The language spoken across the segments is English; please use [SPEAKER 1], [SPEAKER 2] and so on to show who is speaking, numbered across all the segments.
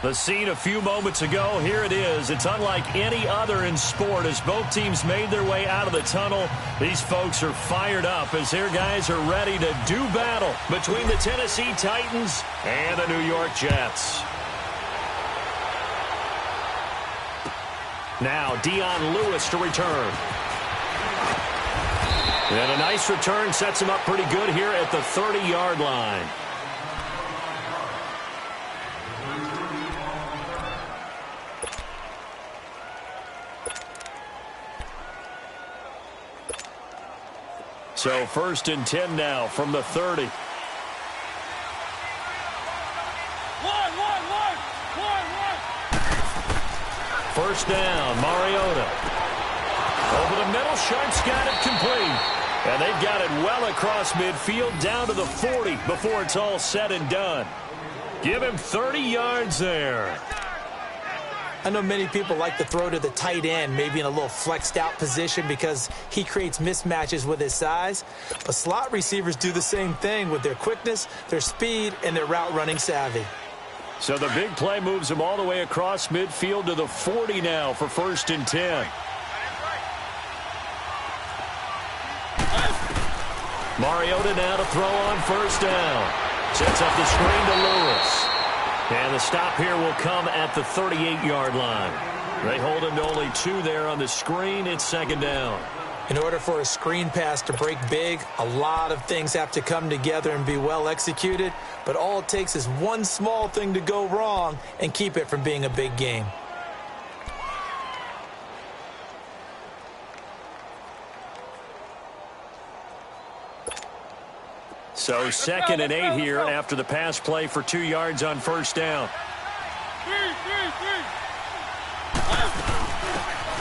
[SPEAKER 1] The scene a few moments ago, here it is. It's unlike any other in sport as both teams made their way out of the tunnel. These folks are fired up as their guys are ready to do battle between the Tennessee Titans and the New York Jets. Now Dion Lewis to return. And a nice return sets him up pretty good here at the 30-yard line. So 1st and 10 now from the 30. First down, Mariota. Over the middle, Sharp's got it complete. And they've got it well across midfield down to the 40 before it's all said and done. Give him 30 yards there.
[SPEAKER 2] I know many people like to throw to the tight end, maybe in a little flexed out position because he creates mismatches with his size. But slot receivers do the same thing with their quickness, their speed, and their route running savvy.
[SPEAKER 1] So the big play moves him all the way across midfield to the 40 now for 1st and 10. Mariota now to throw on 1st down. Sets up the screen to Lewis. And the stop here will come at the 38-yard line. They hold him to only 2 there on the screen. It's 2nd down.
[SPEAKER 2] In order for a screen pass to break big, a lot of things have to come together and be well executed. But all it takes is one small thing to go wrong and keep it from being a big game.
[SPEAKER 1] So 2nd and 8 here after the pass play for 2 yards on 1st down.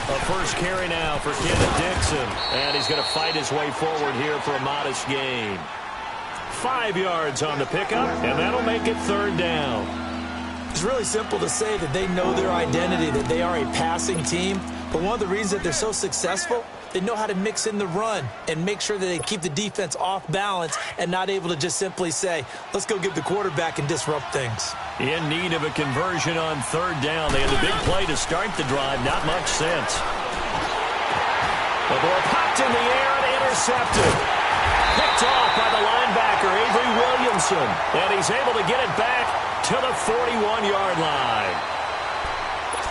[SPEAKER 1] A first carry now for Kenneth Dixon. And he's going to fight his way forward here for a modest gain. 5 yards on the pickup, and that'll make it 3rd down.
[SPEAKER 2] It's really simple to say that they know their identity, that they are a passing team. But one of the reasons that they're so successful, they know how to mix in the run and make sure that they keep the defense off balance and not able to just simply say, let's go get the quarterback and disrupt things.
[SPEAKER 1] In need of a conversion on 3rd down. They had the big play to start the drive. Not much sense. The ball popped in the air and intercepted. Picked off by the linebacker, Avery Williamson. And he's able to get it back to the 41-yard line.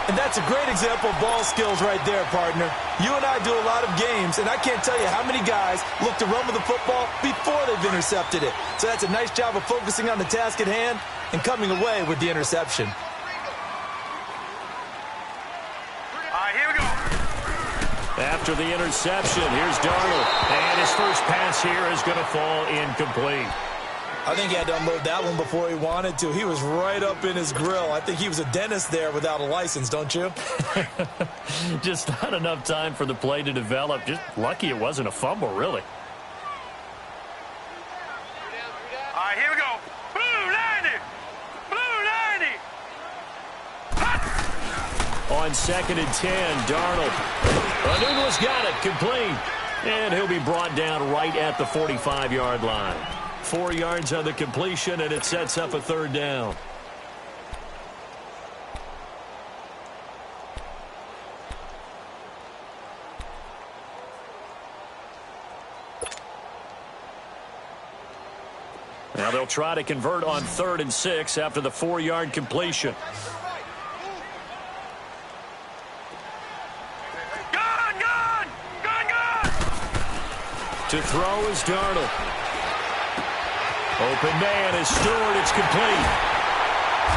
[SPEAKER 2] And that's a great example of ball skills right there, partner. You and I do a lot of games, and I can't tell you how many guys look to run with the football before they've intercepted it. So that's a nice job of focusing on the task at hand and coming away with the interception.
[SPEAKER 3] All right, here we go.
[SPEAKER 1] After the interception, here's Darnold. And his first pass here is going to fall incomplete.
[SPEAKER 2] I think he had to unload that one before he wanted to. He was right up in his grill. I think he was a dentist there without a license, don't you?
[SPEAKER 1] Just not enough time for the play to develop. Just lucky it wasn't a fumble, really.
[SPEAKER 3] All right, here we go. Blue 90. Blue 90.
[SPEAKER 1] On 2nd and 10, Darnold. Anunwa's got it, complete. And he'll be brought down right at the 45-yard line. 4 yards on the completion, and it sets up a 3rd down. Now they'll try to convert on 3rd and 6 after the 4-yard completion.
[SPEAKER 3] Gone!
[SPEAKER 1] To throw is Darnold. Open man is Stewart. It's complete.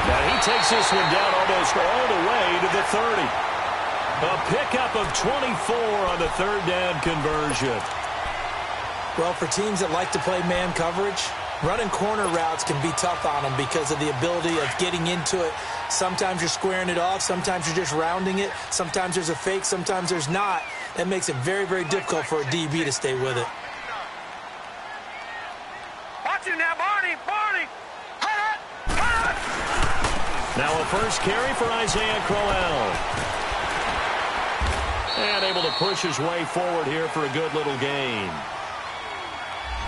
[SPEAKER 1] Now he takes this one down almost all the way to the 30. A pickup of 24 on the 3rd down conversion.
[SPEAKER 2] Well, for teams that like to play man coverage, running corner routes can be tough on them because of the ability of getting into it. Sometimes you're squaring it off. Sometimes you're just rounding it. Sometimes there's a fake. Sometimes there's not. That makes it very, very difficult for a DB to stay with it.
[SPEAKER 3] Watch it now, Barney.
[SPEAKER 1] Now a first carry for Isaiah Crowell. And able to push his way forward here for a good little gain.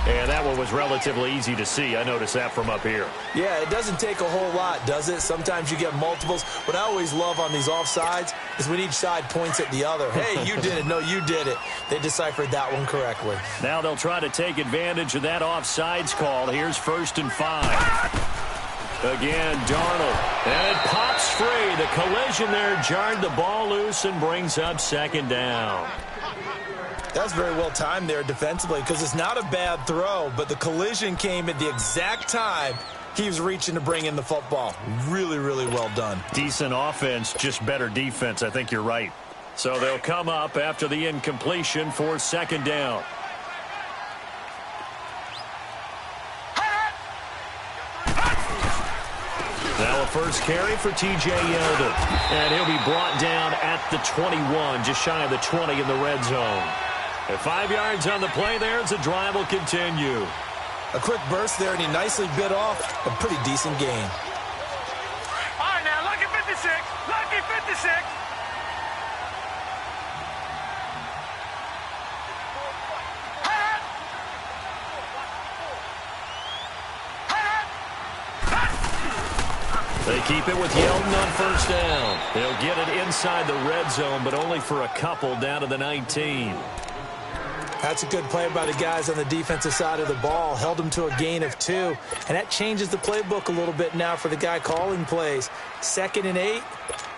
[SPEAKER 1] And that one was relatively easy to see. I noticed that from up here.
[SPEAKER 2] Yeah, it doesn't take a whole lot, does it? Sometimes you get multiples. What I always love on these offsides is when each side points at the other. Hey, you did it. No, you did it. They deciphered that one correctly.
[SPEAKER 1] Now they'll try to take advantage of that offsides call. Here's 1st and 5. Again, Darnold. And it pops free. The collision there jarred the ball loose and brings up 2nd down.
[SPEAKER 2] That's very well timed there defensively because it's not a bad throw, but the collision came at the exact time he was reaching to bring in the football. Really, really well done.
[SPEAKER 1] Decent offense, just better defense. I think you're right. So they'll come up after the incompletion for 2nd down. Now a first carry for T.J. Yeldon. And he'll be brought down at the 21, just shy of the 20 in the red zone. At 5 yards on the play there as the drive will continue.
[SPEAKER 2] A quick burst there, and he nicely bit off a pretty decent gain.
[SPEAKER 3] All right, now, lucky 56. Lucky 56.
[SPEAKER 1] They keep it with Yeldon on 1st down. They'll get it inside the red zone, but only for a couple down to the 19.
[SPEAKER 2] That's a good play by the guys on the defensive side of the ball. Held them to a gain of 2. And that changes the playbook a little bit now for the guy calling plays. 2nd and 8.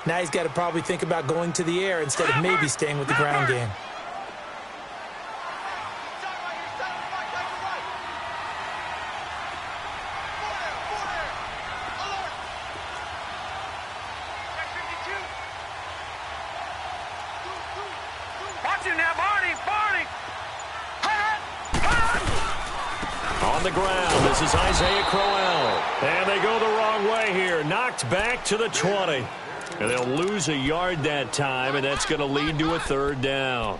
[SPEAKER 2] Now he's got to probably think about going to the air instead of maybe staying with the ground game.
[SPEAKER 3] Watch him now, Barney. Barney.
[SPEAKER 1] On the ground, this is Isaiah Crowell. And they go the wrong way here. Knocked back to the 20. And they'll lose a yard that time, and that's going to lead to a 3rd down.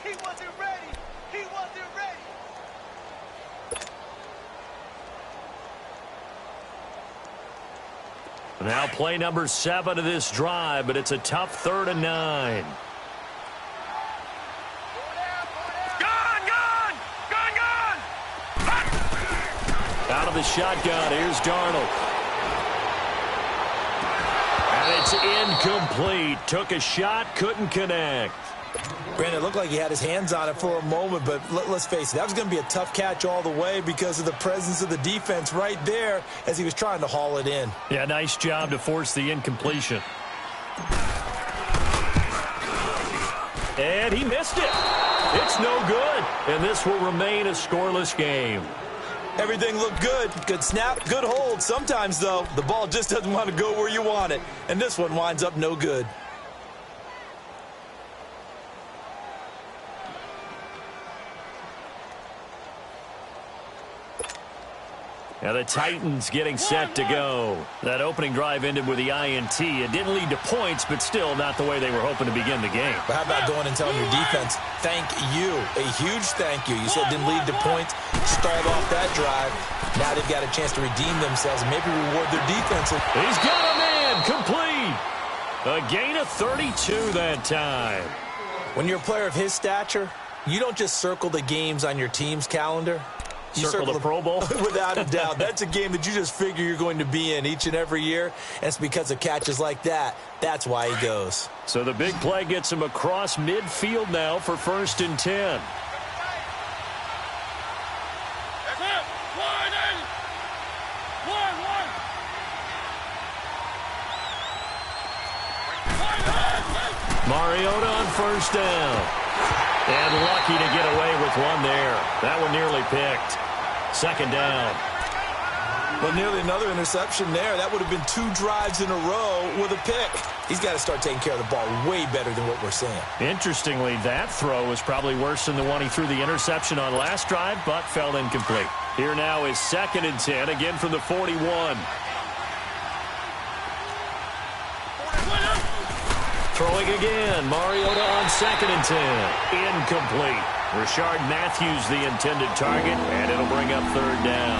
[SPEAKER 3] He wasn't ready. He wasn't ready.
[SPEAKER 1] Now play number 7 of this drive, but it's a tough 3rd and 9. Out of the shotgun, here's Darnold. And it's incomplete. Took a shot, couldn't connect.
[SPEAKER 2] Brandon, it looked like he had his hands on it for a moment, but let's face it, that was going to be a tough catch all the way because of the presence of the defense right there as he was trying to haul it in.
[SPEAKER 1] Yeah, nice job to force the incompletion. And he missed it. It's no good. And this will remain a scoreless game.
[SPEAKER 2] Everything looked good. Good snap, good hold. Sometimes, though, the ball just doesn't want to go where you want it. And this one winds up no good.
[SPEAKER 1] Now the Titans getting set to go. That opening drive ended with the INT. It didn't lead to points, but still not the way they were hoping to begin the game.
[SPEAKER 2] But how about going and telling your defense, thank you, a huge thank you. You said it didn't lead to points, stalled off that drive. Now they've got a chance to redeem themselves and maybe reward their defense.
[SPEAKER 1] He's got a man, complete. A gain of 32 that time.
[SPEAKER 2] When you're a player of his stature, you don't just circle the games on your team's calendar. You
[SPEAKER 1] circle the Pro Bowl?
[SPEAKER 2] Without a doubt. That's a game that you just figure you're going to be in each and every year. And it's because of catches like that. That's why he goes.
[SPEAKER 1] So the big play gets him across midfield now for 1st and 10. Mariota on 1st down. And lucky to get away with one there. That one nearly picked. 2nd down.
[SPEAKER 2] Well, nearly another interception there. That would have been 2 drives in a row with a pick. He's got to start taking care of the ball way better than what we're seeing.
[SPEAKER 1] Interestingly, that throw was probably worse than the one he threw the interception on last drive, but fell incomplete. Here now is 2nd and 10, again from the 41. Throwing again. Mariota on 2nd and 10. Incomplete. Rashard Matthews the intended target, and it'll bring up 3rd down.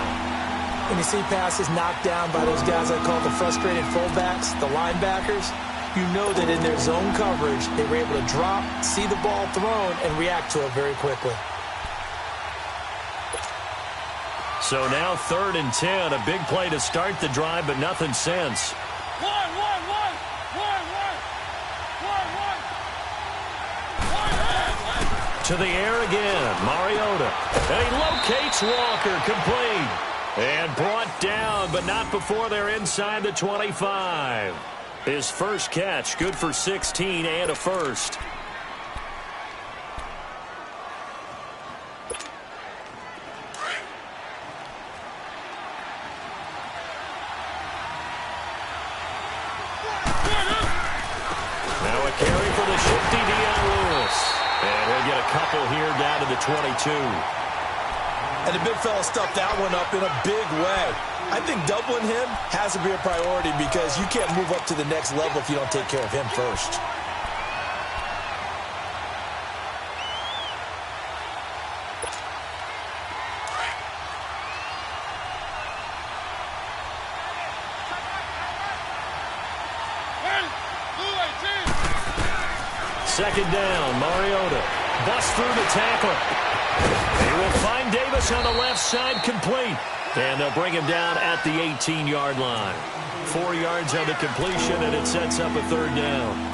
[SPEAKER 2] When you see passes knocked down by those guys I call the frustrated fullbacks, the linebackers, you know that in their zone coverage, they were able to drop, see the ball thrown, and react to it very quickly.
[SPEAKER 1] So now 3rd and 10, a big play to start the drive, but nothing since. To the air again, Mariota. And he locates Walker, complete. And brought down, but not before they're inside the 25. His first catch, good for 16 and a first. Now a carry for the shifty Deion Lewis. And he'll get a couple here down to the 22.
[SPEAKER 2] And the big fella stuffed that one up in a big way. I think doubling him has to be a priority because you can't move up to the next level if you don't take care of him first.
[SPEAKER 1] Second down, Mariota. Busts through the tackle. They will find Davis on the left side, complete. And they'll bring him down at the 18-yard line. 4 yards on the completion, and it sets up a 3rd down.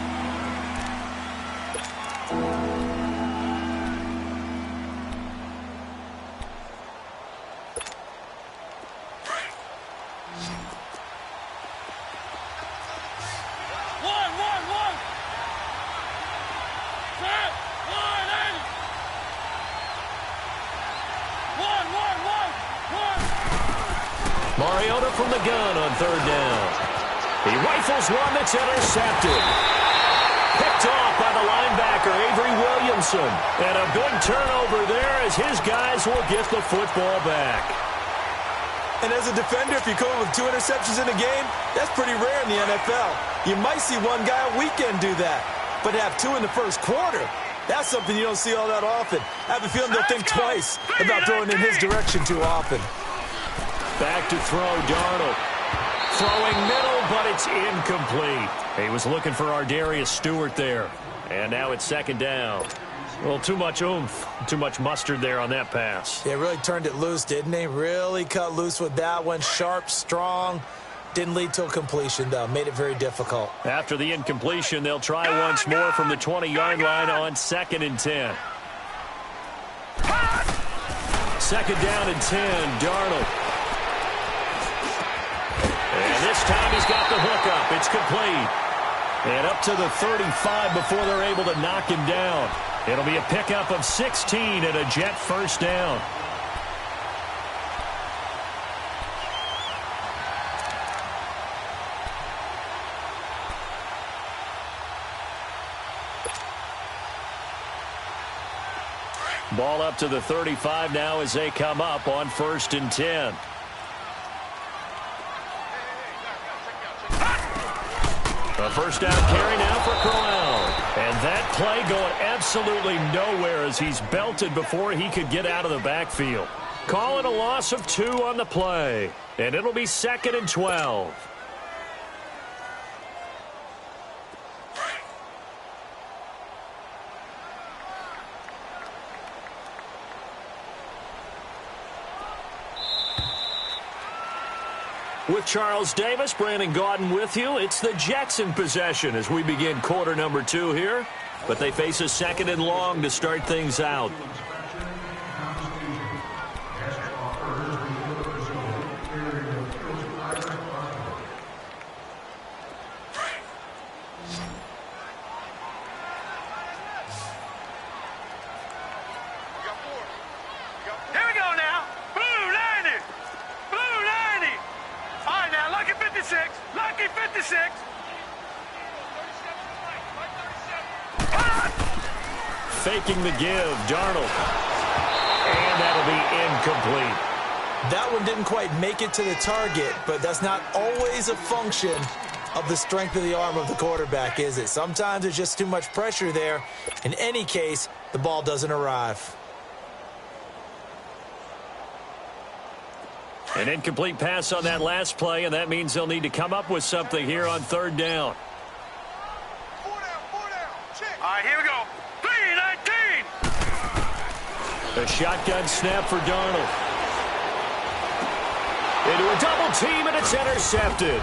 [SPEAKER 1] Mariota from the gun on 3rd down. He rifles one that's intercepted. Picked off by the linebacker, Avery Williamson. And a big turnover there as his guys will get the football back.
[SPEAKER 2] And as a defender, if you come up with 2 interceptions in a game, that's pretty rare in the NFL. You might see one guy a weekend do that, but have 2 in the first quarter. That's something you don't see all that often. I have a feeling they'll think twice about throwing in his direction too often.
[SPEAKER 1] Back to throw, Darnold. Throwing middle, but it's incomplete. He was looking for Ardarius Stewart there. And now it's 2nd down. Well, too much oomph, too much mustard there on that pass.
[SPEAKER 2] They really turned it loose, didn't they? Really cut loose with that one. Sharp, strong. Didn't lead to a completion, though. Made it very difficult.
[SPEAKER 1] After the incompletion, they'll try once more from the 20-yard line on 2nd and 10. 2nd down and 10, Darnold. And this time he's got the hook up. It's complete. And up to the 35 before they're able to knock him down. It'll be a pickup of 16 and a Jet first down. Ball up to the 35 now as they come up on 1st and 10. A first down carry now for Crowell. And that play going absolutely nowhere as he's belted before he could get out of the backfield. Call it a loss of 2 on the play. And it'll be 2nd and 12. With Charles Davis, Brandon Gaudin with you. It's the Jets in possession as we begin quarter number 2 here. But they face a 2nd and long to start things out.
[SPEAKER 3] Here we go now. Blue 90. Blue 90. All right, now, lucky 56. Lucky 56.
[SPEAKER 1] Faking the give, Darnold. And that'll be incomplete.
[SPEAKER 2] That one didn't quite make it to the target, but that's not always a function of the strength of the arm of the quarterback, is it? Sometimes there's just too much pressure there. In any case, the ball doesn't arrive.
[SPEAKER 1] An incomplete pass on that last play, and that means they'll need to come up with something here on 3rd down.
[SPEAKER 3] right, here we go. 319.
[SPEAKER 1] A shotgun snap for Darnold. Into a double team, and it's intercepted.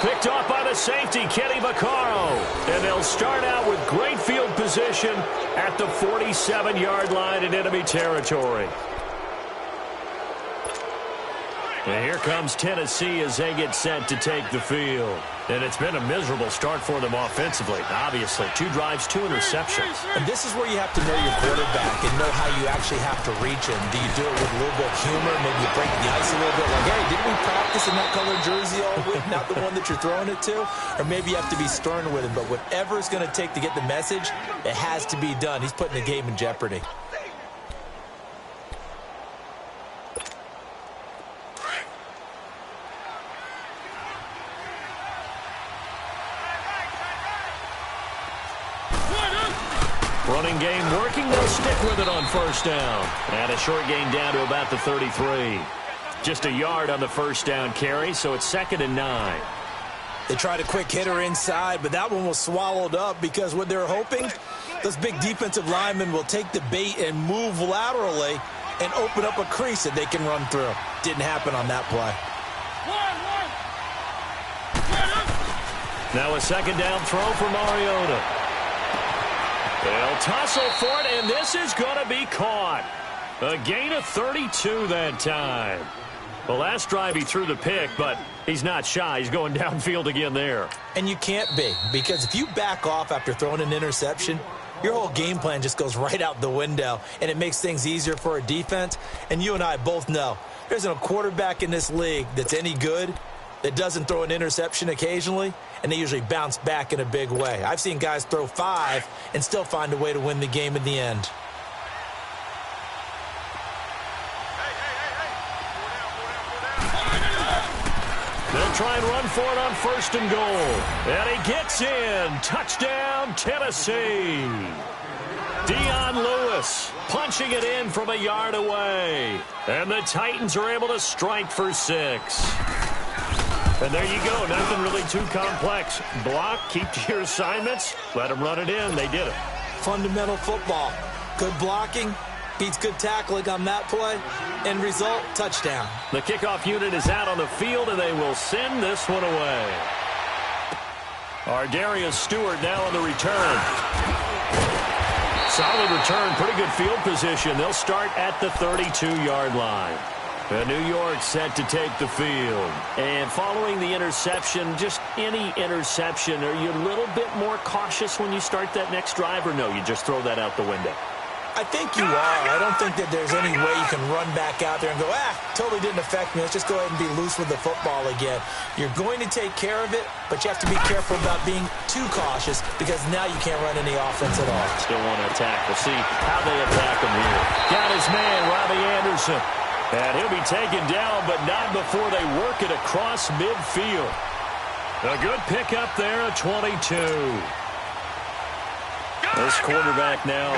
[SPEAKER 1] Picked off by the safety, Kenny Vaccaro. And they'll start out with great field position at the 47-yard line in enemy territory. And here comes Tennessee as they get set to take the field. And it's been a miserable start for them offensively, obviously. 2 drives, 2 interceptions.
[SPEAKER 2] And this is where you have to know your quarterback and know how you actually have to reach him. Do you do it with a little bit of humor? Maybe you break the ice a little bit. Like, hey, didn't we practice in that colored jersey all week? Not the one that you're throwing it to? Or maybe you have to be stern with him. But whatever it's going to take to get the message, it has to be done. He's putting the game in jeopardy.
[SPEAKER 1] Running game working. They'll stick with it on first down. And a short gain down to about the 33. Just a yard on the first down carry, so it's 2nd and 9.
[SPEAKER 2] They tried a quick hitter inside, but that one was swallowed up because what they're hoping, those big defensive linemen will take the bait and move laterally and open up a crease that they can run through. Didn't happen on that play.
[SPEAKER 1] Now a 2nd down throw for Mariota. They'll tussle for it, and this is going to be caught. A gain of 32 that time. The last drive he threw the pick, but he's not shy. He's going downfield again there.
[SPEAKER 2] And you can't be, because if you back off after throwing an interception, your whole game plan just goes right out the window, and it makes things easier for a defense. And you and I both know there's a quarterback in this league that's any good that doesn't throw an interception occasionally, and they usually bounce back in a big way. I've seen guys throw 5 and still find a way to win the game in the end.
[SPEAKER 1] They'll try and run for it on 1st and goal. And he gets in. Touchdown, Tennessee. Dion Lewis punching it in from a yard away. And the Titans are able to strike for 6. And there you go. Nothing really too complex. Block, keep to your assignments, let them run it in. They did it.
[SPEAKER 2] Fundamental football. Good blocking beats good tackling on that play. End result, touchdown.
[SPEAKER 1] The kickoff unit is out on the field, and they will send this one away. Darius Stewart now on the return. Solid return, pretty good field position. They'll start at the 32-yard line. New York set to take the field. And following the interception, just any interception, are you a little bit more cautious when you start that next drive, or no, you just throw that out the window?
[SPEAKER 2] I think you are. I don't think that there's any way you can run back out there and go, totally didn't affect me. Let's just go ahead and be loose with the football again. You're going to take care of it, but you have to be careful about being too cautious because now you can't run any offense at all.
[SPEAKER 1] Still want to attack. We'll see how they attack him here. Got his man, Robbie Anderson. And he'll be taken down, but not before they work it across midfield. A good pickup there at 22. This quarterback now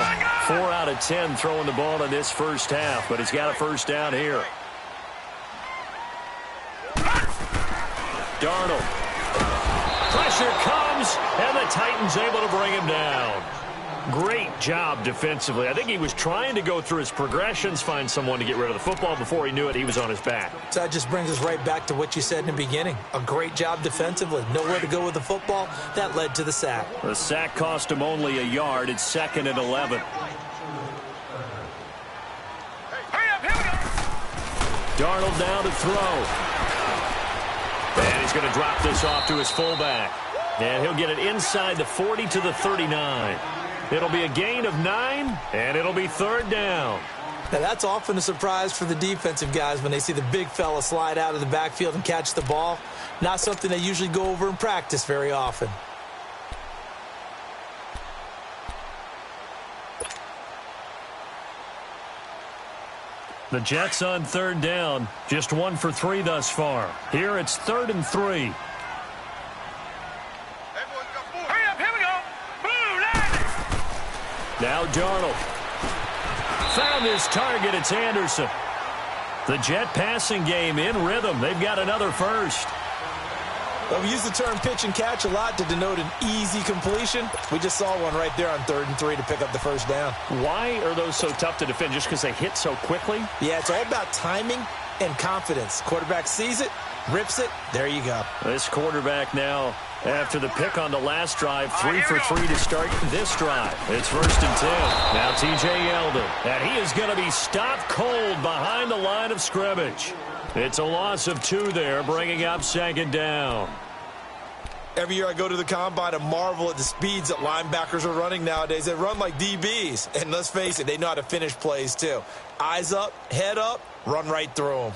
[SPEAKER 1] 4 out of 10 throwing the ball in this first half, but he's got a first down here. Darnold. Pressure comes, and the Titans able to bring him down. Great job defensively. I think he was trying to go through his progressions, find someone to get rid of the football. Before he knew it, he was on his back.
[SPEAKER 2] So that just brings us right back to what you said in the beginning. A great job defensively. Nowhere to go with the football. That led to the sack.
[SPEAKER 1] The sack cost him only a yard. It's 2nd and 11.
[SPEAKER 3] Hurry up, here we go.
[SPEAKER 1] Darnold down to throw. And he's going to drop this off to his fullback. And he'll get it inside the 40 to the 39. It'll be a gain of 9, and it'll be 3rd down.
[SPEAKER 2] Now, that's often a surprise for the defensive guys when they see the big fella slide out of the backfield and catch the ball. Not something they usually go over in practice very often.
[SPEAKER 1] The Jets on 3rd down. Just 1 for 3 thus far. Here it's 3rd and 3. Now Darnold. Found his target. It's Anderson. The Jet passing game in rhythm. They've got another first.
[SPEAKER 2] Well, we use the term pitch and catch a lot to denote an easy completion. We just saw one right there on 3rd and 3 to pick up the first down.
[SPEAKER 1] Why are those so tough to defend? Just because they hit so quickly?
[SPEAKER 2] Yeah, it's all about timing and confidence. Quarterback sees it, rips it, there you go.
[SPEAKER 1] This quarterback now, after the pick on the last drive, 3 for 3 to start this drive. It's 1st and 10. Now T.J. Yeldon, and he is going to be stopped cold behind the line of scrimmage. It's a loss of 2 there, bringing up 2nd down.
[SPEAKER 2] Every year I go to the combine and marvel at the speeds that linebackers are running nowadays. They run like DBs. And let's face it, they know how to finish plays too. Eyes up, head up, run right through them.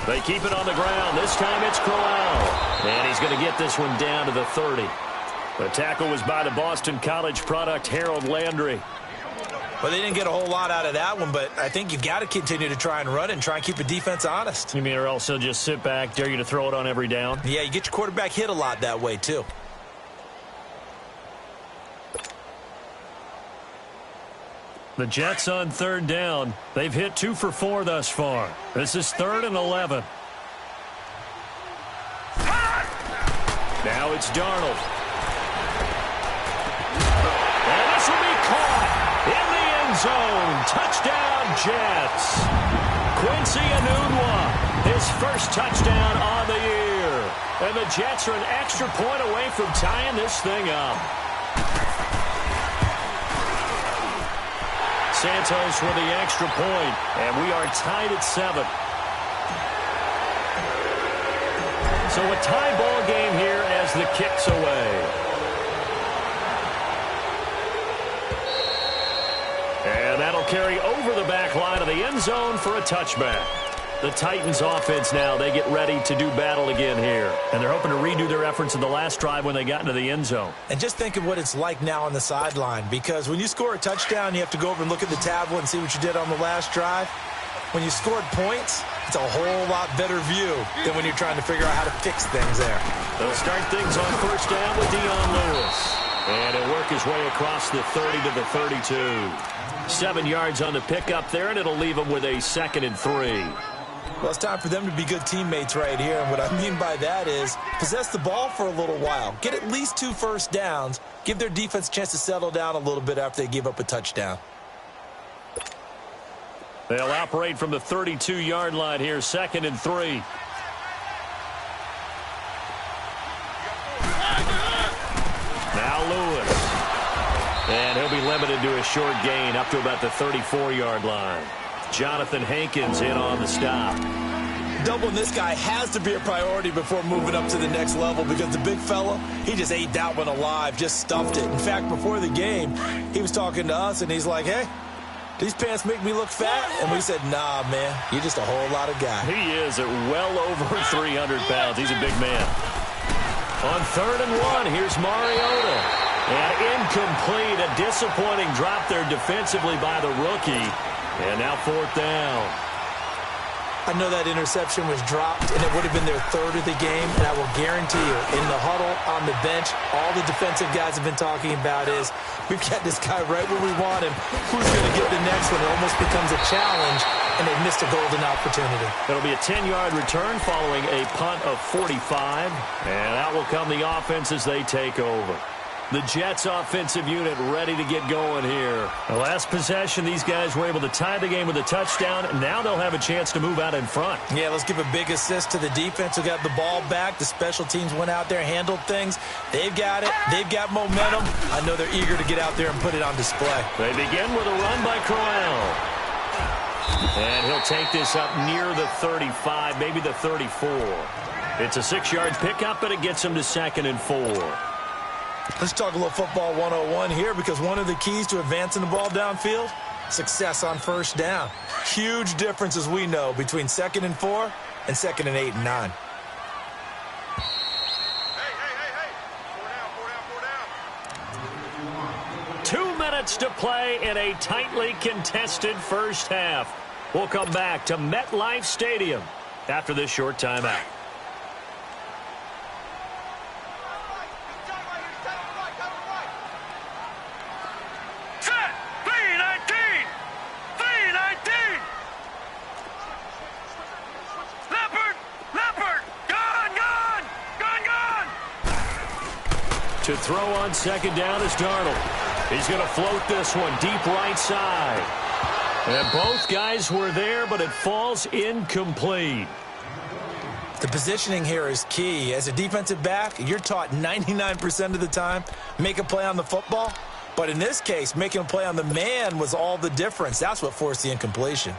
[SPEAKER 1] They keep it on the ground. This time it's Crowell. And he's going to get this one down to the 30. The tackle was by the Boston College product, Harold Landry.
[SPEAKER 2] Well, they didn't get a whole lot out of that one, but I think you've got to continue to try and run and try and keep the defense honest.
[SPEAKER 1] You mean, or else they'll just sit back, dare you to throw it on every down?
[SPEAKER 2] Yeah, you get your quarterback hit a lot that way, too.
[SPEAKER 1] The Jets on 3rd down. They've hit 2 for 4 thus far. This is 3rd and 11. Now it's Darnold. And this will be caught in the end zone. Touchdown, Jets. Quincy Enunwa, his first touchdown on the year. And the Jets are an extra point away from tying this thing up. Santos with the extra point, and we are tied at 7. So a tie ball game here as the kick's away. And that'll carry over the back line of the end zone for a touchback. The Titans offense now, they get ready to do battle again here. And they're hoping to redo their efforts in the last drive when they got into the end zone.
[SPEAKER 2] And just think of what it's like now on the sideline, because when you score a touchdown, you have to go over and look at the tablet and see what you did on the last drive. When you scored points, it's a whole lot better view than when you're trying to figure out how to fix things there.
[SPEAKER 1] They'll start things on 1st down with Dion Lewis. And he'll work his way across the 30 to the 32. 7 yards on the pickup there, and it'll leave him with a 2nd and 3.
[SPEAKER 2] Well, it's time for them to be good teammates right here. And what I mean by that is possess the ball for a little while. Get at least 2 first downs. Give their defense a chance to settle down a little bit after they give up a touchdown.
[SPEAKER 1] They'll operate from the 32-yard line here, 2nd and 3. Now Lewis. And he'll be limited to a short gain up to about the 34-yard line. Jonathan Hankins in on the stop.
[SPEAKER 2] Doubling this guy has to be a priority before moving up to the next level, because the big fella, he just ate that one alive, just stuffed it. In fact, before the game, he was talking to us, and he's like, hey, these pants make me look fat? And we said, nah, man, you're just a whole lot of guy.
[SPEAKER 1] He is at well over 300 pounds. He's a big man. On 3rd and 1, here's Mariota. And incomplete, a disappointing drop there defensively by the rookie. And now 4th down.
[SPEAKER 2] I know that interception was dropped, and it would have been their 3rd of the game, and I will guarantee you, in the huddle, on the bench, all the defensive guys have been talking about is, we've got this guy right where we want him. Who's going to get the next one? It almost becomes a challenge, and they missed a golden opportunity.
[SPEAKER 1] It'll be a 10-yard return following a punt of 45, and out will come the offense as they take over. The Jets offensive unit ready to get going here. The last possession, these guys were able to tie the game with a touchdown. Now they'll have a chance to move out in front.
[SPEAKER 2] Yeah, let's give a big assist to the defense who got the ball back. The special teams went out there, handled things. They've got it. They've got momentum. I know they're eager to get out there and put it on display.
[SPEAKER 1] They begin with a run by Crowell. And he'll take this up near the 35, maybe the 34. It's a 6-yard pickup, but it gets him to 2nd and 4.
[SPEAKER 2] Let's talk a little football 101 here, because one of the keys to advancing the ball downfield, success on 1st down. Huge difference, as we know, between 2nd and 4 and 2nd and 8 and 9.
[SPEAKER 3] Hey.
[SPEAKER 1] 2 minutes to play in a tightly contested first half. We'll come back to MetLife Stadium after this short timeout. To throw on second down is Darnold. He's going to float this one deep right side. And both guys were there, but it falls incomplete.
[SPEAKER 2] The positioning here is key. As a defensive back, you're taught 99% of the time, make a play on the football. But in this case, making a play on the man was all the difference. That's what forced the incompletion.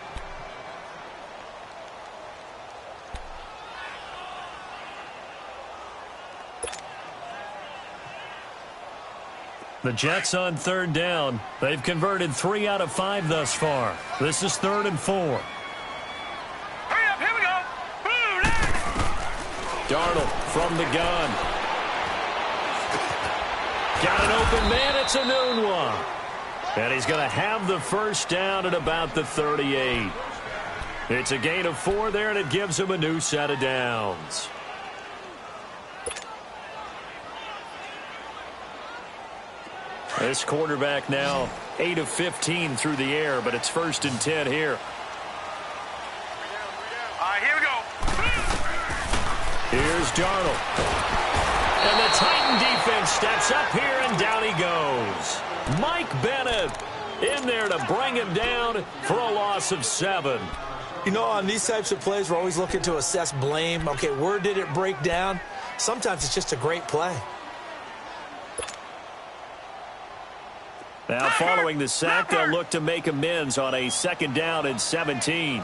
[SPEAKER 1] The Jets on third down. They've converted 3 out of 5 thus far. This is 3rd and 4.
[SPEAKER 3] Hurry up, here we go. Blue line.
[SPEAKER 1] Darnold from the gun. Got an open man. It's a noon one. And he's going to have the first down at about the 38. It's a gain of 4 there, and it gives him a new set of downs. This quarterback now 8 of 15 through the air, but it's 1st and 10 here.
[SPEAKER 3] All right, here we go.
[SPEAKER 1] Here's Darnold. And the Titan defense steps up here, and down he goes. Mike Bennett in there to bring him down for a loss of 7.
[SPEAKER 2] You know, on these types of plays, we're always looking to assess blame. Okay, where did it break down? Sometimes it's just a great play.
[SPEAKER 1] Now, following the sack, they'll look to make amends on a 2nd down and 17.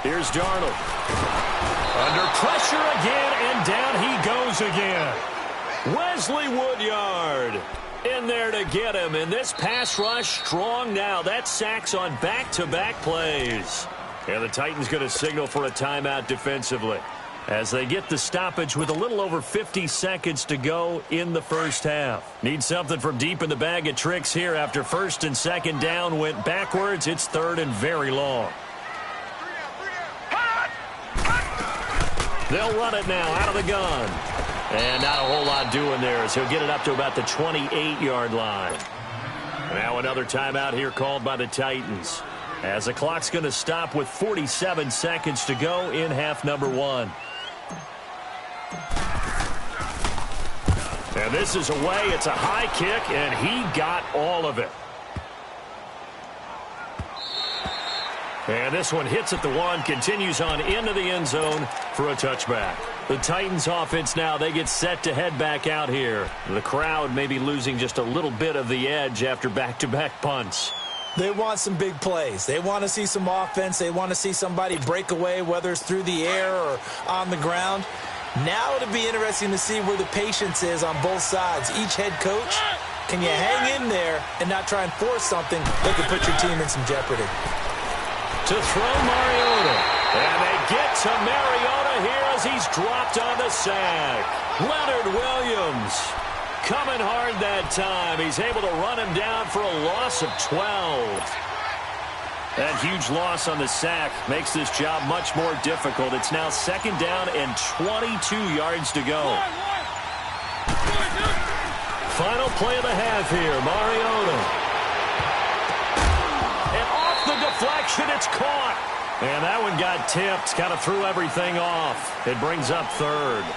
[SPEAKER 1] Here's Darnold. Under pressure again, and down he goes again. Wesley Woodyard in there to get him, and this pass rush strong now. That sack's on back-to-back plays. And the Titans going to signal for a timeout defensively as they get the stoppage with a little over 50 seconds to go in the first half. Need something from deep in the bag of tricks here after 1st and 2nd down went backwards. It's 3rd and very long. They'll run it now out of the gun. And not a whole lot doing there as he'll get it up to about the 28-yard line. Now another timeout here called by the Titans, as the clock's going to stop with 47 seconds to go in half number 1. And this is away. It's a high kick, and he got all of it. And this one hits at the 1, continues on into the end zone for a touchback. The Titans offense now, they get set to head back out here. The crowd may be losing just a little bit of the edge after back-to-back punts.
[SPEAKER 2] They want some big plays. They want to see some offense. They want to see somebody break away, whether it's through the air or on the ground. Now it'll be interesting to see where the patience is on both sides. Each head coach, can you hang in there and not try and force something that could put your team in some jeopardy?
[SPEAKER 1] To throw Mariota. And they get to Mariota here as he's dropped on the sack. Leonard Williams coming hard that time. He's able to run him down for a loss of 12. That huge loss on the sack makes this job much more difficult. It's now 2nd down and 22 yards to go. Final play of the half here, Mariota. And off the deflection, it's caught. And that one got tipped, kind of threw everything off. It brings up 3rd.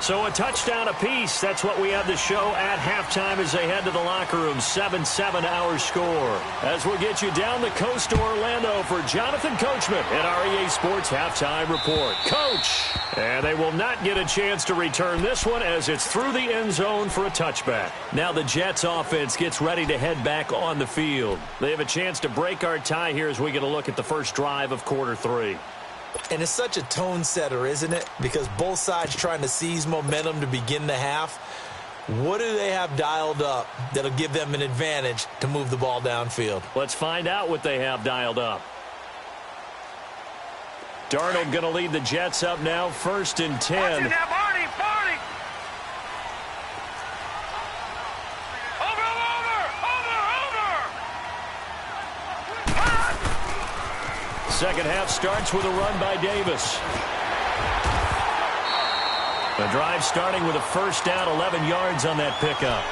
[SPEAKER 1] So a touchdown apiece. That's what we have to show at halftime as they head to the locker room. 7-7 our score. As we'll get you down the coast to Orlando for Jonathan Coachman at our EA Sports Halftime Report. Coach! And they will not get a chance to return this one as it's through the end zone for a touchback. Now the Jets offense gets ready to head back on the field. They have a chance to break our tie here as we get a look at the first drive of quarter 3.
[SPEAKER 2] And it's such a tone setter, isn't it? Because both sides trying to seize momentum to begin the half. What do they have dialed up that'll give them an advantage to move the ball downfield?
[SPEAKER 1] Let's find out what they have dialed up. Darnold going to lead the Jets up now, 1st and 10.
[SPEAKER 3] Watch it now, Barney, Barney.
[SPEAKER 1] Second half starts with a run by Davis. The drive starting with a 1st down, 11 yards on that pickup.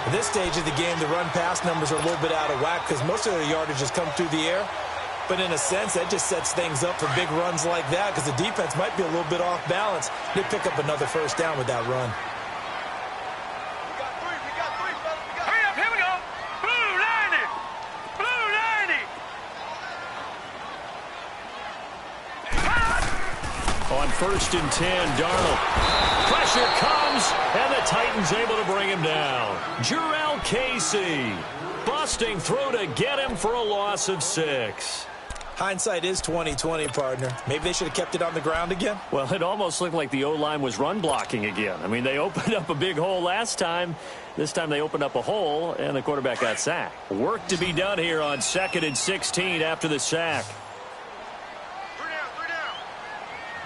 [SPEAKER 2] At this stage of the game, the run-pass numbers are a little bit out of whack because most of their yardage has come through the air. But in a sense, that just sets things up for big runs like that because the defense might be a little bit off balance. They pick up another first down with that run.
[SPEAKER 3] Hurry up, here we go. Blue 90. Blue 90.
[SPEAKER 1] On 1st and 10, Darnold. Pressure comes, and the Titans able to bring him down. Jurrell Casey busting through to get him for a loss of 6.
[SPEAKER 2] Hindsight is 20/20, partner. Maybe they should have kept it on the ground again.
[SPEAKER 1] Well, it almost looked like the O-line was run blocking again. I mean, they opened up a big hole last time. This time they opened up a hole, and the quarterback got sacked. Work to be done here on 2nd and 16 after the sack.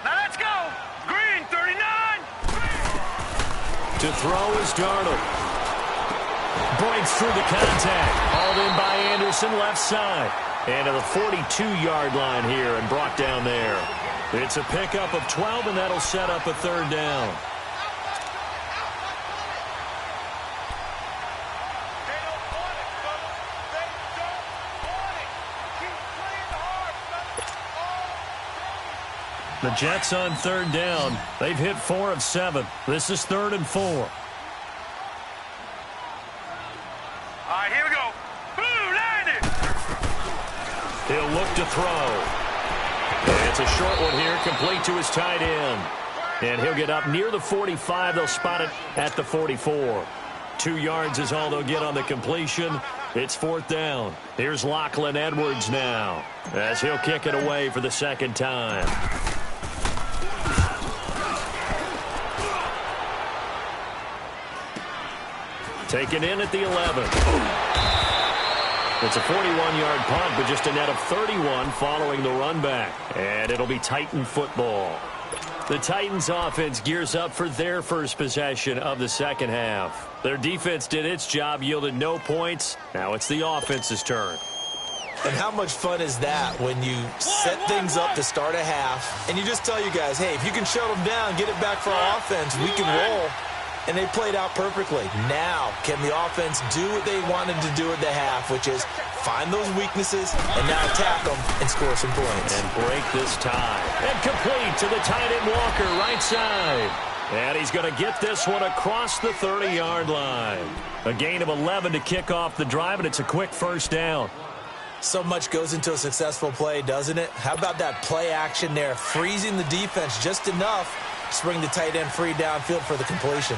[SPEAKER 3] Now let's go. Green 39.
[SPEAKER 1] To throw is Darnold. Breaks through the contact. Hauled in by Anderson, left side. And to the 42-yard line here and brought down there. It's a pickup of 12, and that'll set up a 3rd down. The Jets on 3rd down. They've hit 4 of 7. This is 3rd and 4.
[SPEAKER 3] All right, here we go. Blue 90.
[SPEAKER 1] He'll look to throw. It's a short one here, complete to his tight end. And he'll get up near the 45. They'll spot it at the 44. 2 yards is all they'll get on the completion. It's 4th down. Here's Lachlan Edwards now, as he'll kick it away for the 2nd time. Taken in at the 11. It's a 41-yard punt, but just a net of 31 following the run back. And it'll be Titan football. The Titans offense gears up for their first possession of the 2nd half. Their defense did its job, yielded no points. Now it's the offense's turn.
[SPEAKER 2] And how much fun is that when you set things up to start a half and you just tell you guys, hey, if you can shut them down, get it back for our offense, we can roll. And they played out perfectly. Now, can the offense do what they wanted to do at the half, which is find those weaknesses and now attack them and score some points.
[SPEAKER 1] And break this tie. And complete to the tight end Walker, right side. And he's going to get this one across the 30-yard line. A gain of 11 to kick off the drive, and it's a quick first down.
[SPEAKER 2] So much goes into a successful play, doesn't it? How about that play action there, freezing the defense just enough to bring the tight end free downfield for the completion.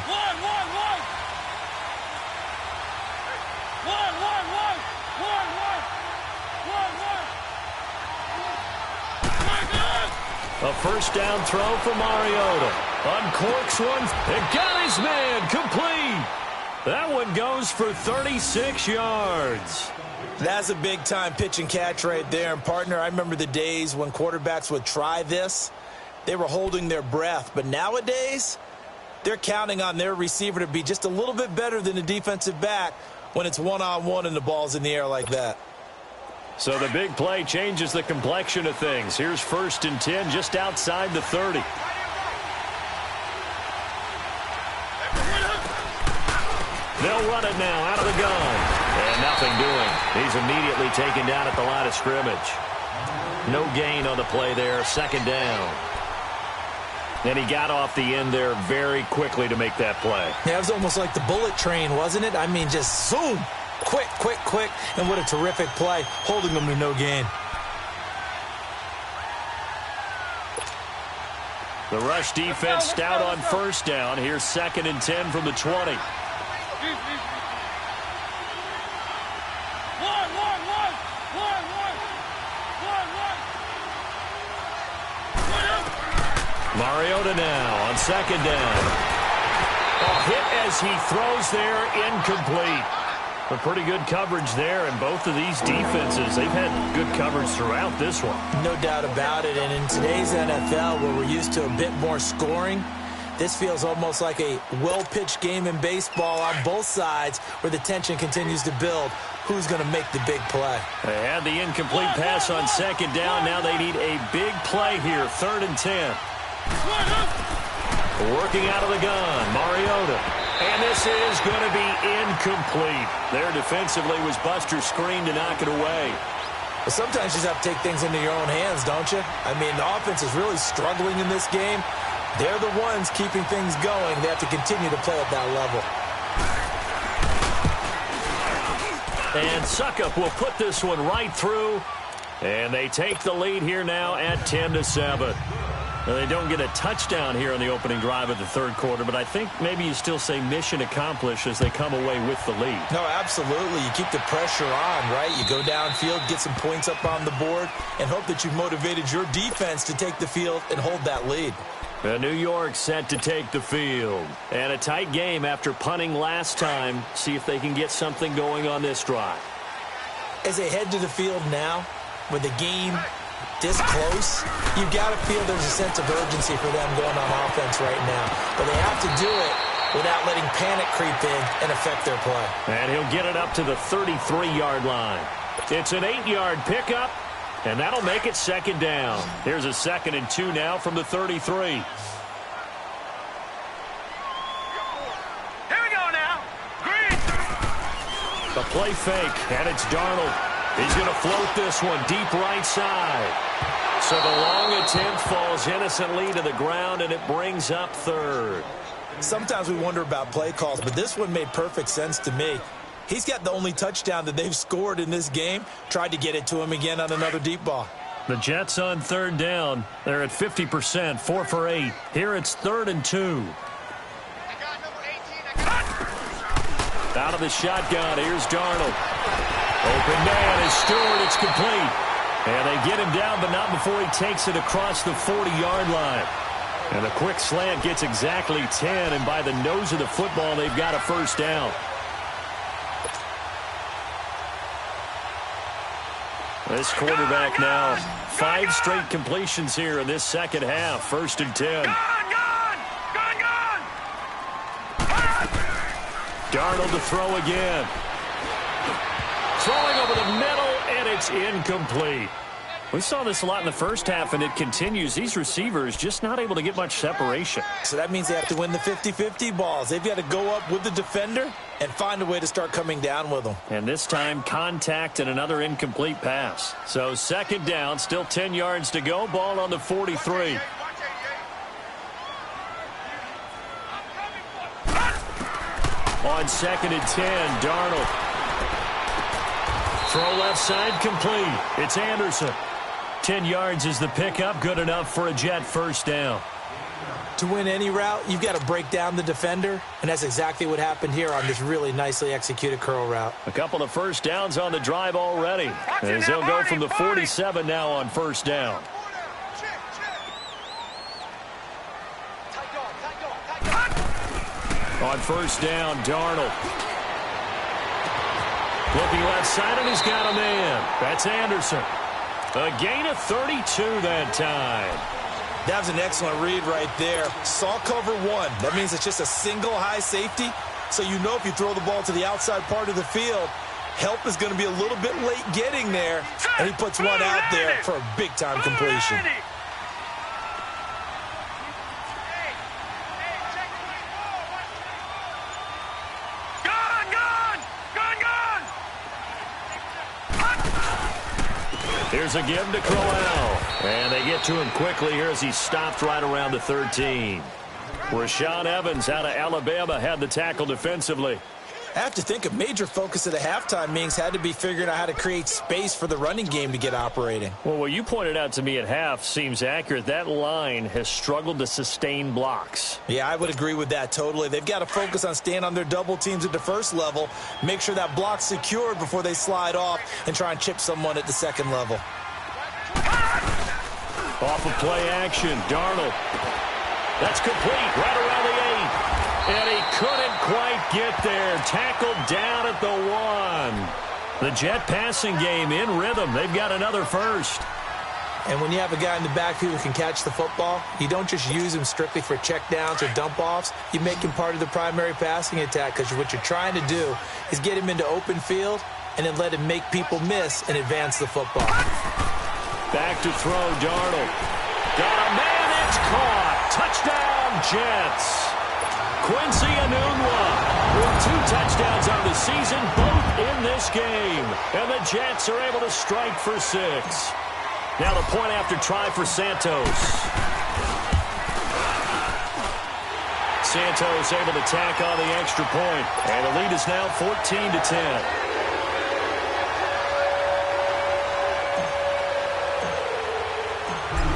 [SPEAKER 1] A first down throw for Mariota. Uncorks one and got his man complete. That one goes for 36 yards.
[SPEAKER 2] That's a big-time pitch and catch right there. And, partner, I remember the days when quarterbacks would try this. They were holding their breath. But nowadays, they're counting on their receiver to be just a little bit better than the defensive back when it's one-on-one and the ball's in the air like that.
[SPEAKER 1] So the big play changes the complexion of things. Here's 1st and 10 just outside the 30. They'll run it now out of the gun. And nothing doing. He's immediately taken down at the line of scrimmage. No gain on the play there. 2nd down. And he got off the end there very quickly to make that play.
[SPEAKER 2] Yeah, it was almost like the bullet train, wasn't it? I mean, just zoom. Quick, quick, quick. And what a terrific play, holding them to no gain.
[SPEAKER 1] The rush defense stout on first down. Here's 2nd and 10 from the 20. Mariota now on 2nd down. A hit as he throws there, incomplete. A pretty good coverage there, and both of these defenses, they've had good coverage throughout this one.
[SPEAKER 2] No doubt about it, and in today's NFL, where we're used to a bit more scoring, this feels almost like a well-pitched game in baseball on both sides where the tension continues to build. Who's going to make the big play?
[SPEAKER 1] They had the incomplete pass on 2nd down. Now they need a big play here, 3rd and 10. Working out of the gun, Mariota. And this is going to be incomplete. There defensively was Buster screen to knock it away.
[SPEAKER 2] But sometimes you just have to take things into your own hands, don't you? I mean, the offense is really struggling in this game. They're the ones keeping things going. They have to continue to play at that level.
[SPEAKER 1] And Suckup will put this one right through. And they take the lead here now at 10-7. Now, they don't get a touchdown here in the opening drive of the third quarter, but I think maybe you still say mission accomplished as they come away with the lead.
[SPEAKER 2] No, absolutely. You keep the pressure on, right? You go downfield, get some points up on the board, and hope that you've motivated your defense to take the field and hold that lead.
[SPEAKER 1] New York set to take the field. And a tight game after punting last time. See if they can get something going on this drive.
[SPEAKER 2] As they head to the field now, with the game this close, you've got to feel there's a sense of urgency for them going on offense right now. But they have to do it without letting panic creep in and affect their play.
[SPEAKER 1] And he'll get it up to the 33-yard line. It's an 8-yard pickup, and that'll make it second down. Here's a 2nd and 2 now from the 33.
[SPEAKER 3] Here we go now. Green.
[SPEAKER 1] The play fake, and it's Darnold. He's going to float this one deep right side. So the long attempt falls innocently to the ground, and it brings up third.
[SPEAKER 2] Sometimes we wonder about play calls, but this one made perfect sense to me. He's got the only touchdown that they've scored in this game. Tried to get it to him again on another deep ball.
[SPEAKER 1] The Jets on third down. They're at 50%, 4 for 8. Here it's 3rd and 2. Out of the shotgun, here's Darnold. Open man is Stewart. It's complete. And they get him down, but not before he takes it across the 40-yard line. And a quick slant gets exactly 10, and by the nose of the football, they've got a first down. This quarterback now, 5 straight completions here in this second half. 1st and 10.
[SPEAKER 3] Gone.
[SPEAKER 1] Darnold to throw again. Throwing over the middle, and it's incomplete. We saw this a lot in the first half, and it continues. These receivers just not able to get much separation.
[SPEAKER 2] So that means they have to win the 50-50 balls. They've got to go up with the defender and find a way to start coming down with them.
[SPEAKER 1] And this time, contact and another incomplete pass. So 2nd down, still 10 yards to go. Ball on the 43. On 2nd and 10, Darnold. Throw left side, complete. It's Anderson. 10 yards is the pickup, good enough for a Jet first down.
[SPEAKER 2] To win any route, you've got to break down the defender, and that's exactly what happened here on this really nicely executed curl route.
[SPEAKER 1] A couple of first downs on the drive already, as they'll go from the 47 now on first down. On first down, Darnold. Looking left side, and he's got a man. That's Anderson. A gain of 32 that time.
[SPEAKER 2] That was an excellent read right there. Saw cover 1. That means it's just a single high safety. So you know if you throw the ball to the outside part of the field, help is going to be a little bit late getting there. And he puts one out there for a big-time completion.
[SPEAKER 1] Here's a give to Crowell. And they get to him quickly here as he stopped right around the 13. Rashaan Evans out of Alabama had the tackle defensively.
[SPEAKER 2] I have to think a major focus of the halftime meetings had to be figuring out how to create space for the running game to get operating.
[SPEAKER 1] Well, what you pointed out to me at half seems accurate. That line has struggled to sustain blocks.
[SPEAKER 2] Yeah, I would agree with that totally. They've got to focus on staying on their double teams at the first level, make sure that block's secured before they slide off and try and chip someone at the second level.
[SPEAKER 1] Off of play action, Darnold. That's complete right around the 8. And he couldn't quite get there. Tackled down at the 1. The Jet passing game in rhythm. They've got another first.
[SPEAKER 2] And when you have a guy in the backfield who can catch the football, you don't just use him strictly for checkdowns or dump-offs. You make him part of the primary passing attack because what you're trying to do is get him into open field and then let him make people miss and advance the football.
[SPEAKER 1] Back to throw, Darnold. Got a man, it's caught. Touchdown, Jets. Quincy Enunwa with 2 touchdowns on the season, both in this game. And the Jets are able to strike for 6. Now the point after try for Santos. Santos able to tack on the extra point. And the lead is now 14-10.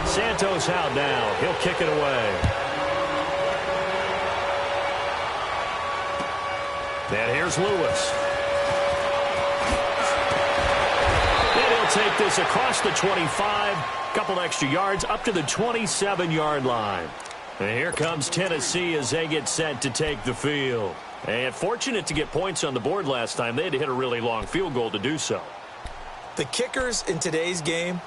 [SPEAKER 1] Santos out now. He'll kick it away. And here's Lewis. And he'll take this across the 25. Couple extra yards up to the 27-yard line. And here comes Tennessee as they get set to take the field. And fortunate to get points on the board last time. They had to hit a really long field goal to do so.
[SPEAKER 2] The kickers in today's game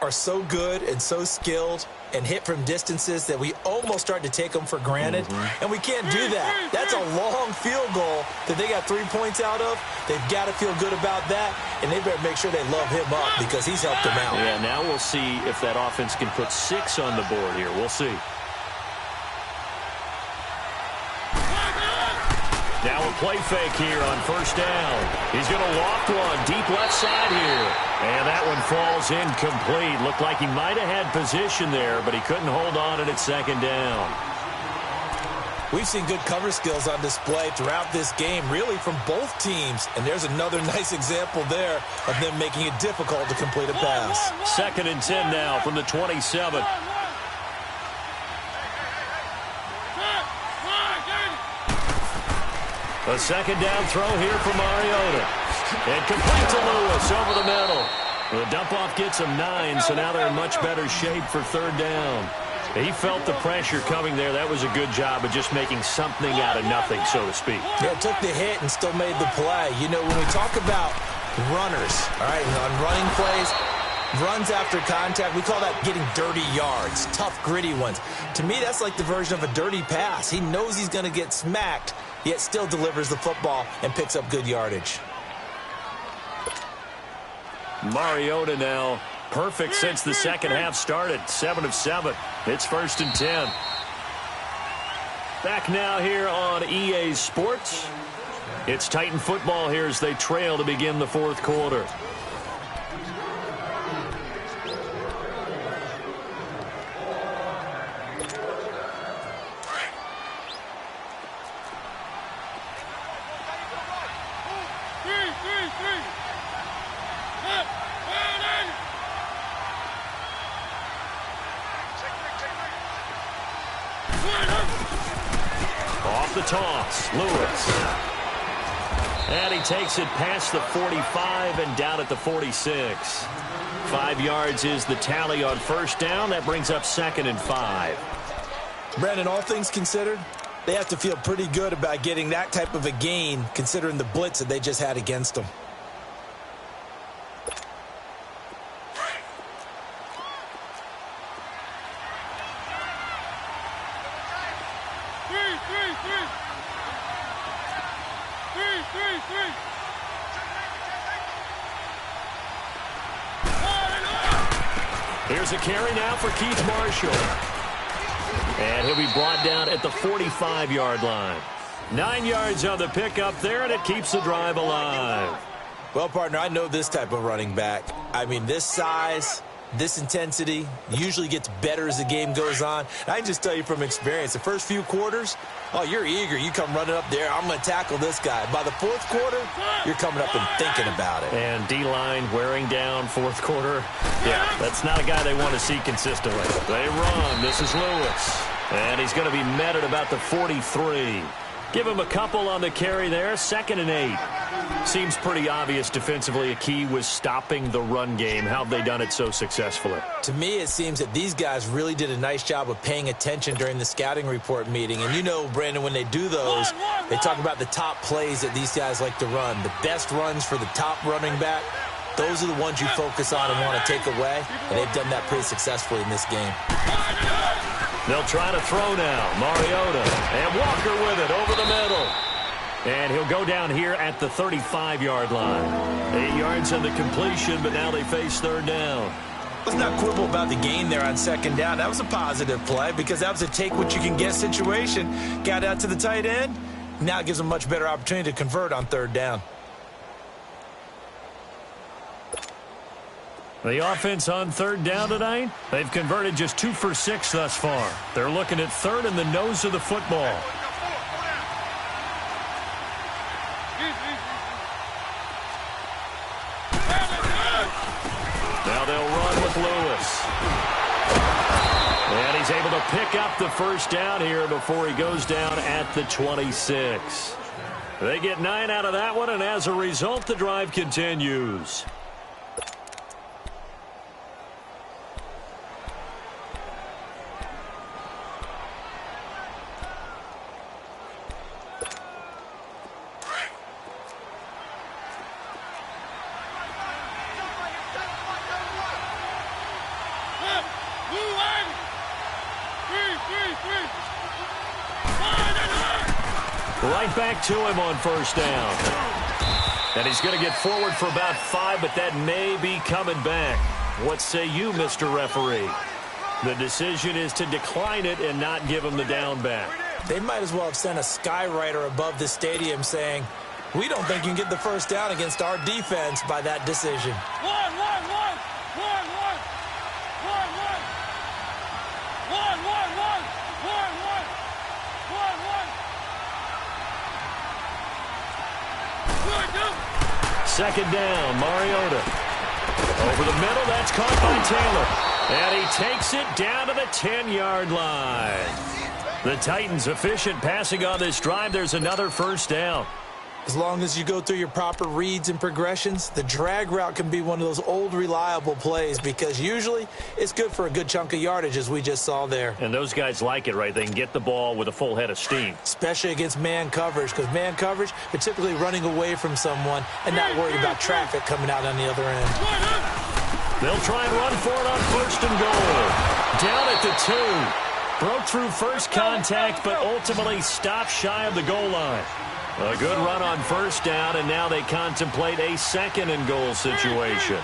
[SPEAKER 2] are so good and so skilled and hit from distances that we almost start to take them for granted. And we can't do that. That's a long field goal that they got 3 points out of. They've got to feel good about that, and they better make sure they love him up because he's helped them out.
[SPEAKER 1] Yeah, now we'll see if that offense can put 6 on the board here. We'll see. Now a play fake here on first down. He's going to loft one deep left side here. And that one falls incomplete. Looked like he might have had position there, but he couldn't hold on at second down.
[SPEAKER 2] We've seen good cover skills on display throughout this game, really from both teams. And there's another nice example there of them making it difficult to complete a pass.
[SPEAKER 1] 2nd and 10 now from the 27. A second down throw here for Mariota. And complete to Lewis over the middle. The dump-off gets him 9, so now they're in much better shape for 3rd down. He felt the pressure coming there. That was a good job of just making something out of nothing, so to speak.
[SPEAKER 2] Yeah, took the hit and still made the play. You know, when we talk about runners, all right, on running plays, runs after contact, we call that getting dirty yards, tough, gritty ones. To me, that's like the version of a dirty pass. He knows he's going to get smacked, yet still delivers the football and picks up good yardage.
[SPEAKER 1] Mariota now perfect since the second half started. 7 of 7. It's 1st and 10. Back now here on EA Sports. It's Titan football here as they trail to begin the 4th quarter. Off the toss, Lewis. And he takes it past the 45 and down at the 46. 5 yards is the tally on first down. That brings up 2nd and 5.
[SPEAKER 2] Brandon, all things considered, they have to feel pretty good about getting that type of a gain considering the blitz that they just had against them.
[SPEAKER 1] Here's a carry now for Keith Marshall. And he'll be brought down at the 45-yard line. 9 yards on the pickup there, and it keeps the drive alive.
[SPEAKER 2] Well, partner, I know this type of running back. I mean, this size, this intensity usually gets better as the game goes on. I can just tell you from experience, the first few quarters, oh, you're eager. You come running up there, I'm going to tackle this guy. By the 4th quarter, you're coming up and thinking about it.
[SPEAKER 1] And D-line wearing down 4th quarter. Yeah, that's not a guy they want to see consistently. They run. This is Lewis. And he's going to be met at about the 43. Give him a couple on the carry there. 2nd and 8. Seems pretty obvious defensively a key was stopping the run game. How have they done it so successfully?
[SPEAKER 2] To me, it seems that these guys really did a nice job of paying attention during the scouting report meeting. And you know, Brandon, when they do those, they talk about the top plays that these guys like to run. The best runs for the top running back, those are the ones you focus on and want to take away. And they've done that pretty successfully in this game.
[SPEAKER 1] They'll try to throw now. Mariota and Walker with it over the middle. And he'll go down here at the 35-yard line. 8 yards on the completion, but now they face 3rd down.
[SPEAKER 2] Let's not quibble about the gain there on 2nd down. That was a positive play because that was a take-what-you-can-get situation. Got out to the tight end, Now it gives them a much better opportunity to convert on third down.
[SPEAKER 1] The offense on third down tonight, they've converted just 2 for 6 thus far. They're looking at third in the nose of the football. Now they'll run with Lewis. And he's able to pick up the first down here before he goes down at the 26. They get 9 out of that one, and as a result, the drive continues. Right back to him on first down. And he's going to get forward for about 5, but that may be coming back. What say you, Mr. Referee? The decision is to decline it and not give him the down back.
[SPEAKER 2] They might as well have sent a skywriter above the stadium saying, we don't think you can get the first down against our defense by that decision.
[SPEAKER 1] Second down, Mariota. Over the middle, that's caught by Taylor. And he takes it down to the 10-yard line. The Titans efficient passing on this drive. There's another first down.
[SPEAKER 2] As long as you go through your proper reads and progressions, the drag route can be one of those old reliable plays because usually it's good for a good chunk of yardage, as we just saw there.
[SPEAKER 1] And those guys like it, right? They can get the ball with a full head of steam.
[SPEAKER 2] Especially against man coverage, because man coverage, they're typically running away from someone and not worried about traffic coming out on the other end.
[SPEAKER 1] They'll try and run for it on first and goal. Down at the 2. Broke through first contact, but ultimately stopped shy of the goal line. A good run on first down, and now they contemplate a second and goal situation.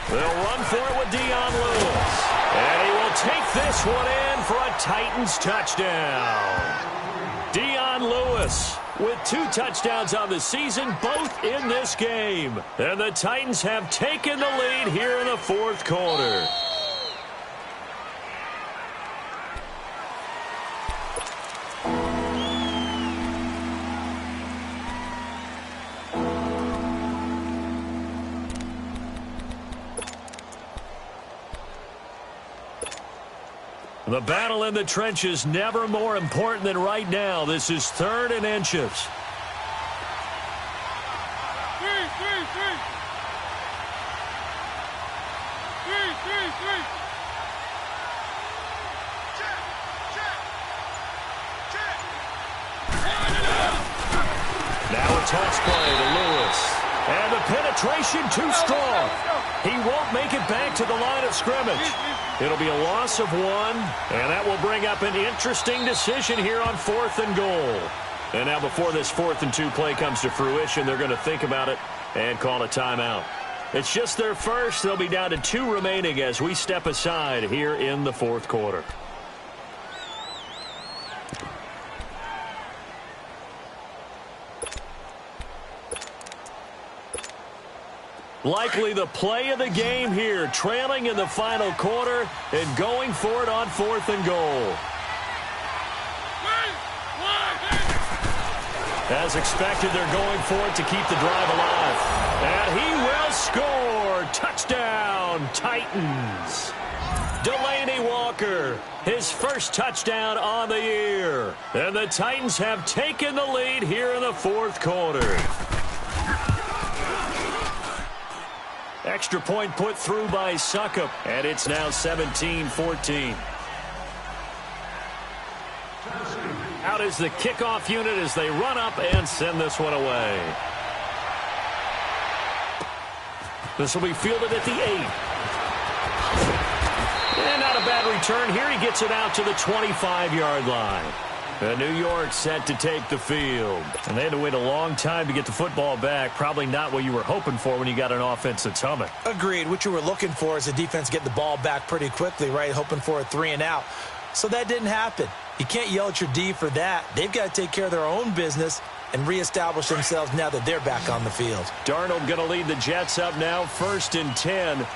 [SPEAKER 1] They'll run for it with Lewis. And he will take this one in for a Titans touchdown. Lewis with 2 touchdowns on the season, both in this game. And the Titans have taken the lead here in the fourth quarter. The battle in the trenches never more important than right now. This is 3rd and inches. Now a toss play to Lewis. And the penetration too strong. He won't make it back to the line of scrimmage. It'll be a loss of 1, and that will bring up an interesting decision here on 4th and goal. And now before this 4th and 2 play comes to fruition, they're going to think about it and call a timeout. It's just their first. They'll be down to 2 remaining as we step aside here in the fourth quarter. Likely the play of the game here, trailing in the final quarter and going for it on 4th and goal. As expected, they're going for it to keep the drive alive. And he will score. Touchdown, Titans. Delaney Walker, his first touchdown on the year. And the Titans have taken the lead here in the fourth quarter. Extra point put through by Suckup, and it's now 17-14. Out is the kickoff unit as they run up and send this one away. This will be fielded at the 8. And not a bad return here. He gets it out to the 25-yard line. New York set to take the field. And they had to wait a long time to get the football back. Probably not what you were hoping for when you got an offense that's humming.
[SPEAKER 2] Agreed. What you were looking for is the defense get the ball back pretty quickly, right? Hoping for a 3 and out. So that didn't happen. You can't yell at your D for that. They've got to take care of their own business and reestablish themselves now that they're back on the field.
[SPEAKER 1] Darnold going to lead the Jets up now, 1st and 10.
[SPEAKER 3] Now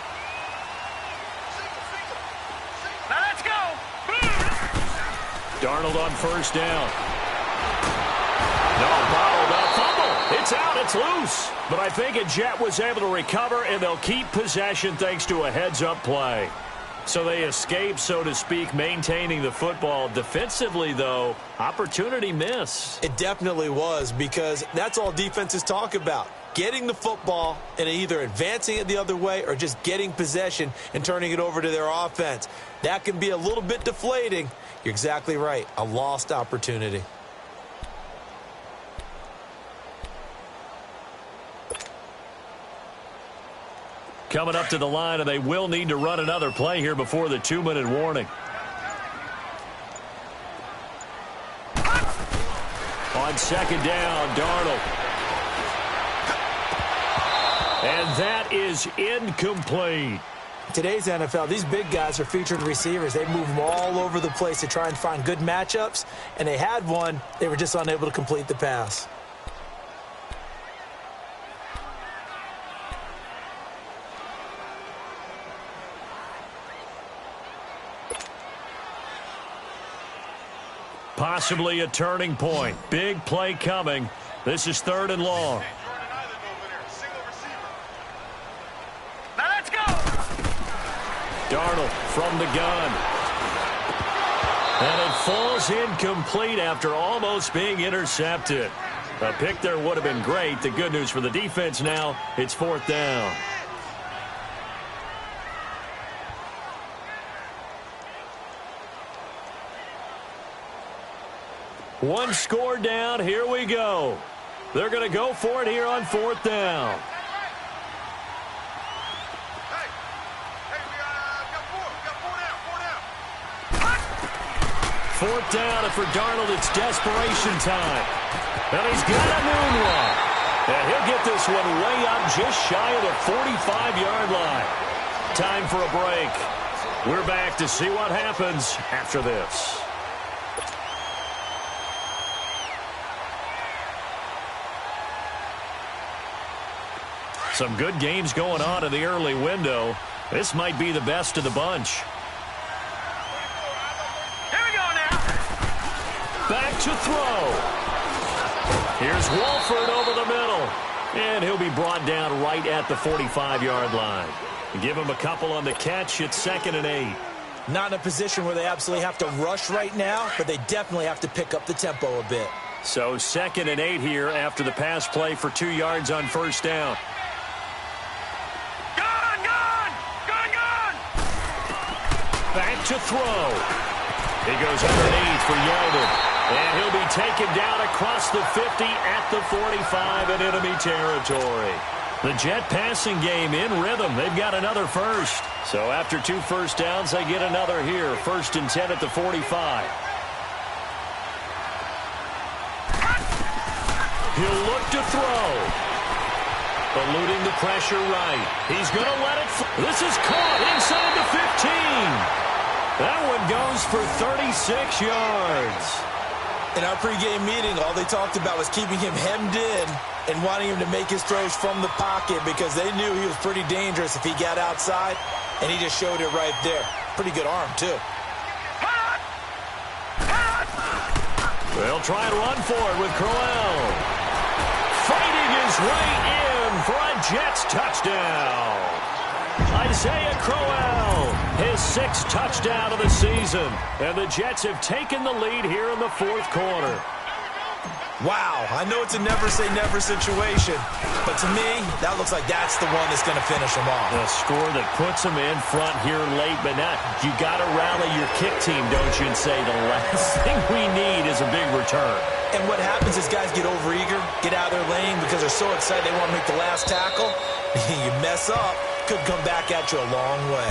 [SPEAKER 3] let's go.
[SPEAKER 1] Darnold on 1st down. No, bottled up. Fumble. It's out. It's loose. But I think a Jet was able to recover, and they'll keep possession thanks to a heads-up play. So they escape, so to speak, maintaining the football. Defensively, though, opportunity miss.
[SPEAKER 2] It definitely was, because that's all defenses talk about. Getting the football and either advancing it the other way or just getting possession and turning it over to their offense. That can be a little bit deflating. You're exactly right. A lost opportunity.
[SPEAKER 1] Coming up to the line, and they will need to run another play here before the 2-minute warning. On 2nd down, Darnold. And that is incomplete.
[SPEAKER 2] Today's NFL, these big guys are featured receivers. They move them all over the place to try and find good matchups, and they had one. They were just unable to complete the pass.
[SPEAKER 1] Possibly a turning point. Big play coming. This is 3rd and long.
[SPEAKER 3] Now let's go.
[SPEAKER 1] Darnold from the gun. And it falls incomplete after almost being intercepted. A pick there would have been great. The good news for the defense now, it's 4th down. One score down. Here we go. They're going to go for it here on 4th down.
[SPEAKER 3] Hey, we got 4 down.
[SPEAKER 1] 4th down, and for Darnold, it's desperation time. And he's got a noon one. And he'll get this one way up just shy of the 45-yard line. Time for a break. We're back to see what happens after this. Some good games going on in the early window. This might be the best of the bunch.
[SPEAKER 3] Here we go now.
[SPEAKER 1] Back to throw. Here's Wolford over the middle. And he'll be brought down right at the 45-yard line. Give him a couple on the catch. It's 2nd and 8.
[SPEAKER 2] Not in a position where they absolutely have to rush right now, but they definitely have to pick up the tempo a bit.
[SPEAKER 1] So 2nd and 8 here after the pass play for 2 yards on 1st down. Back to throw. He goes underneath for Yeldon. And he'll be taken down across the 50 at the 45 in enemy territory. The Jet passing game in rhythm. They've got another first. So after 2 first downs, they get another here. 1st and 10 at the 45. He'll look to throw. Eluding the pressure right. He's going to let it. This is caught inside the 15. That one goes for 36 yards.
[SPEAKER 2] In our pregame meeting, all they talked about was keeping him hemmed in and wanting him to make his throws from the pocket because they knew he was pretty dangerous if he got outside, and he just showed it right there. Pretty good arm, too.
[SPEAKER 1] They'll try and run for it with Crowell. Fighting his way in for a Jets touchdown. Isaiah Crowell, his 6th touchdown of the season. And the Jets have taken the lead here in the 4th quarter.
[SPEAKER 2] Wow, I know it's a never-say-never situation, but to me, that looks like that's the one that's going to finish them off.
[SPEAKER 1] A score that puts them in front here late, but not. You got to rally your kick team, don't you, and say the last thing we need is a big return.
[SPEAKER 2] And what happens is guys get overeager, get out of their lane because they're so excited they want to make the last tackle. You mess up, could come back at you a long way.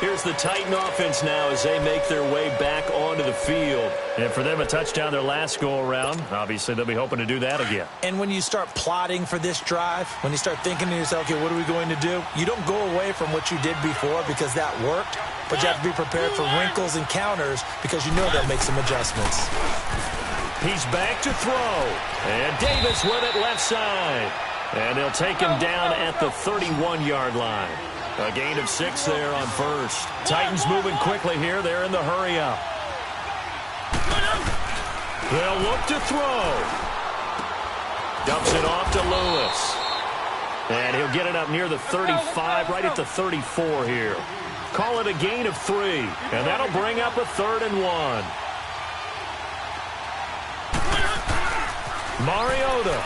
[SPEAKER 1] Here's the Titan offense now as they make their way back onto the field. And for them, a touchdown their last go-around. Obviously, they'll be hoping to do that again.
[SPEAKER 2] And when you start plotting for this drive, when you start thinking to yourself, okay, what are we going to do? You don't go away from what you did before because that worked, but you have to be prepared for wrinkles and counters because you know they'll make some adjustments.
[SPEAKER 1] He's back to throw. And Davis with it left side. And they'll take him down at the 31-yard line. A gain of 6 there on first. Titans moving quickly here. They're in the hurry-up. They'll look to throw. Dumps it off to Lewis. And he'll get it up near the 35, right at the 34 here. Call it a gain of 3. And that'll bring up a 3rd and 1. Mariota.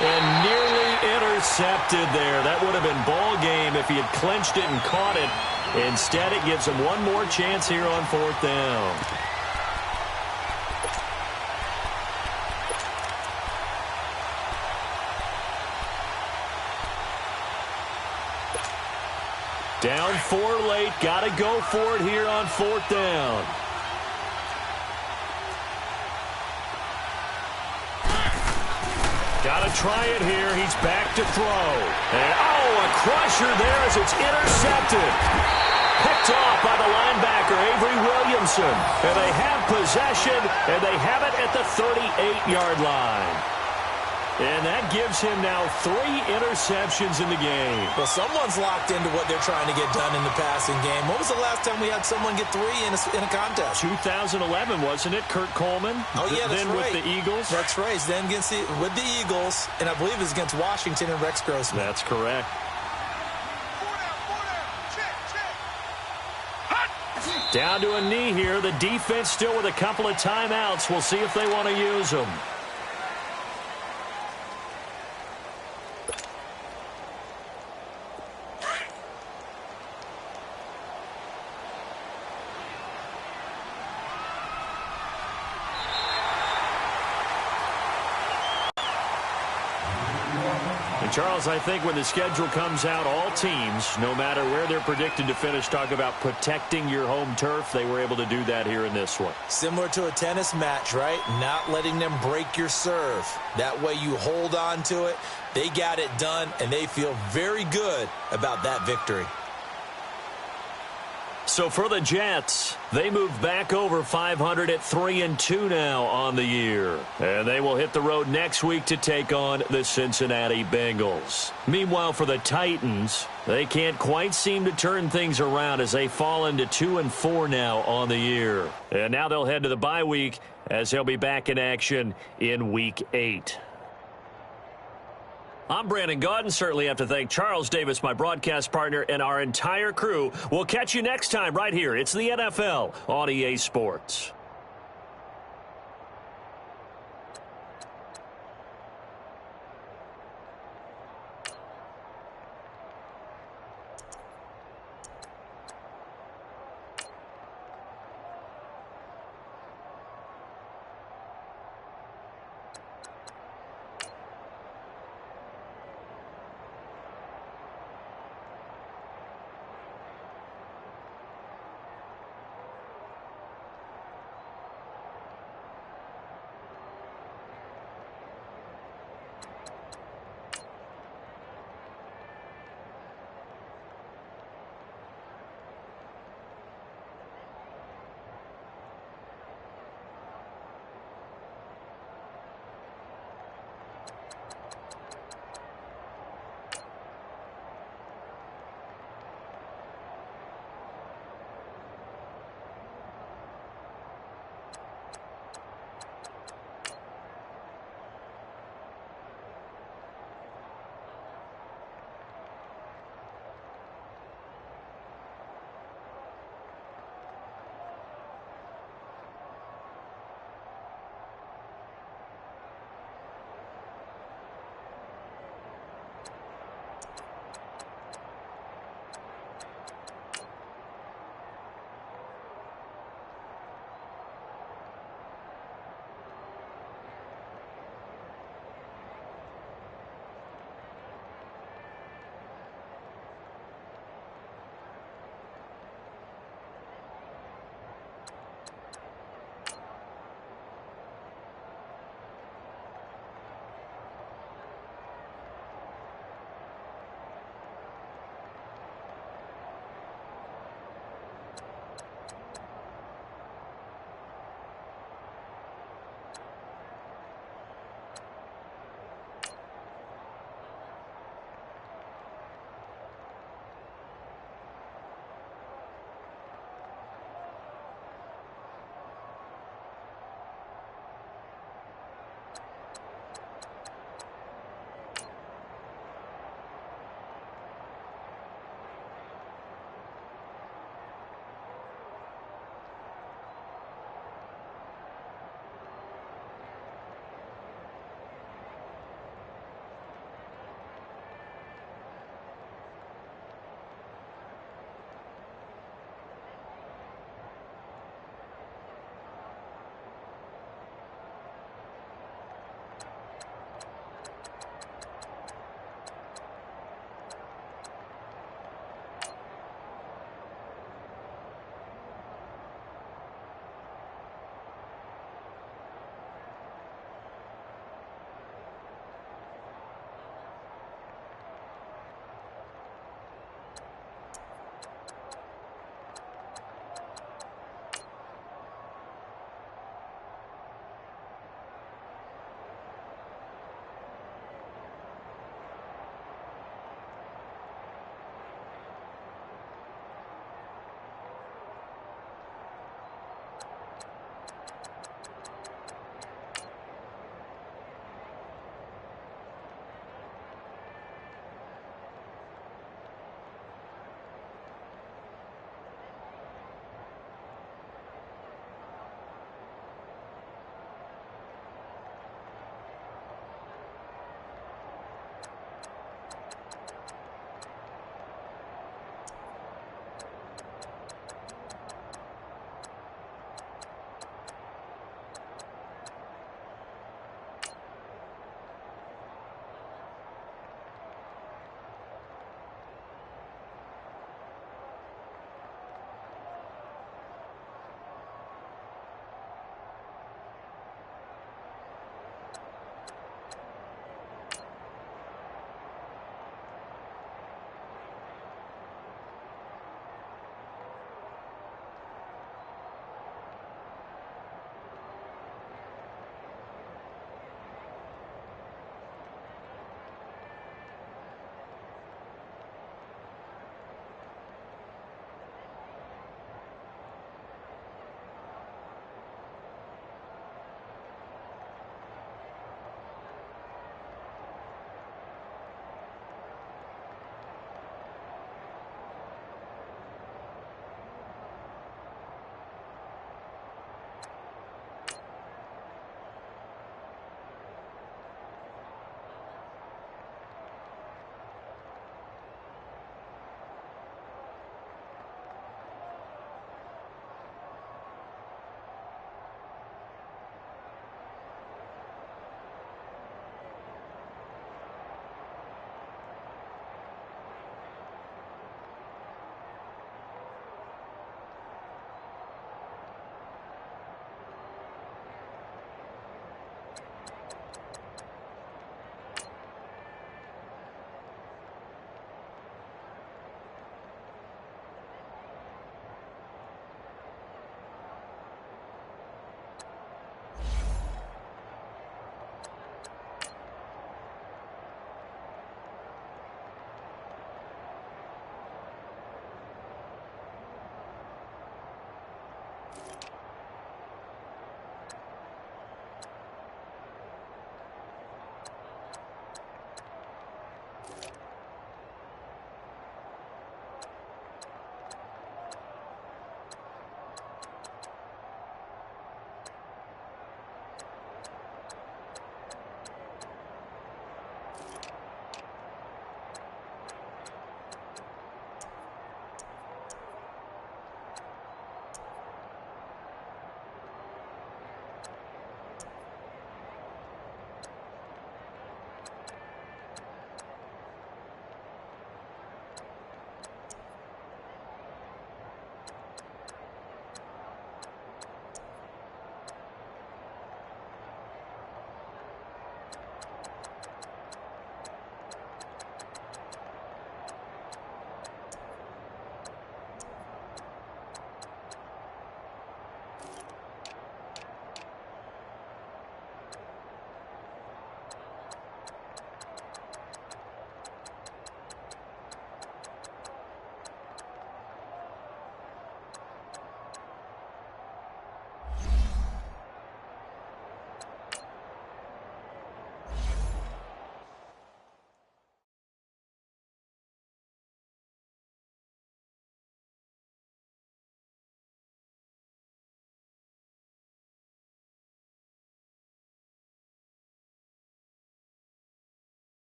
[SPEAKER 1] And nearly intercepted there. That would have been ball game if he had clinched it and caught it. Instead, it gives him one more chance here on 4th down. Down 4 late. Got to go for it here on 4th down. Got to try it here. He's back to throw. And, a crusher there as it's intercepted. Picked off by the linebacker, Avery Williamson. And they have possession, and they have it at the 38-yard line. And that gives him now 3 interceptions in the game.
[SPEAKER 2] Well, someone's locked into what they're trying to get done in the passing game. When was the last time we had someone get 3 in a contest?
[SPEAKER 1] 2011, wasn't it? Kurt Coleman?
[SPEAKER 2] Oh, yeah, that's
[SPEAKER 1] then
[SPEAKER 2] right.
[SPEAKER 1] With the Eagles?
[SPEAKER 2] That's right. Then with the Eagles, and I believe it was against Washington and Rex Grossman.
[SPEAKER 1] That's correct. Down to a knee here. The defense still with a couple of timeouts. We'll see if they want to use them. Charles, I think when the schedule comes out, all teams, no matter where they're predicted to finish, talk about protecting your home turf. They were able to do that here in this one.
[SPEAKER 2] Similar to a tennis match, right? Not letting them break your serve. That way you hold on to it. They got it done, and they feel very good about that victory.
[SPEAKER 1] So for the Jets, they move back over 500 at 3-2 now on the year. And they will hit the road next week to take on the Cincinnati Bengals. Meanwhile, for the Titans, they can't quite seem to turn things around as they fall into 2-4 now on the year. And now they'll head to the bye week as they'll be back in action in Week 8. I'm Brandon Gaudin. Certainly have to thank Charles Davis, my broadcast partner, and our entire crew. We'll catch you next time right here. It's the NFL on EA Sports.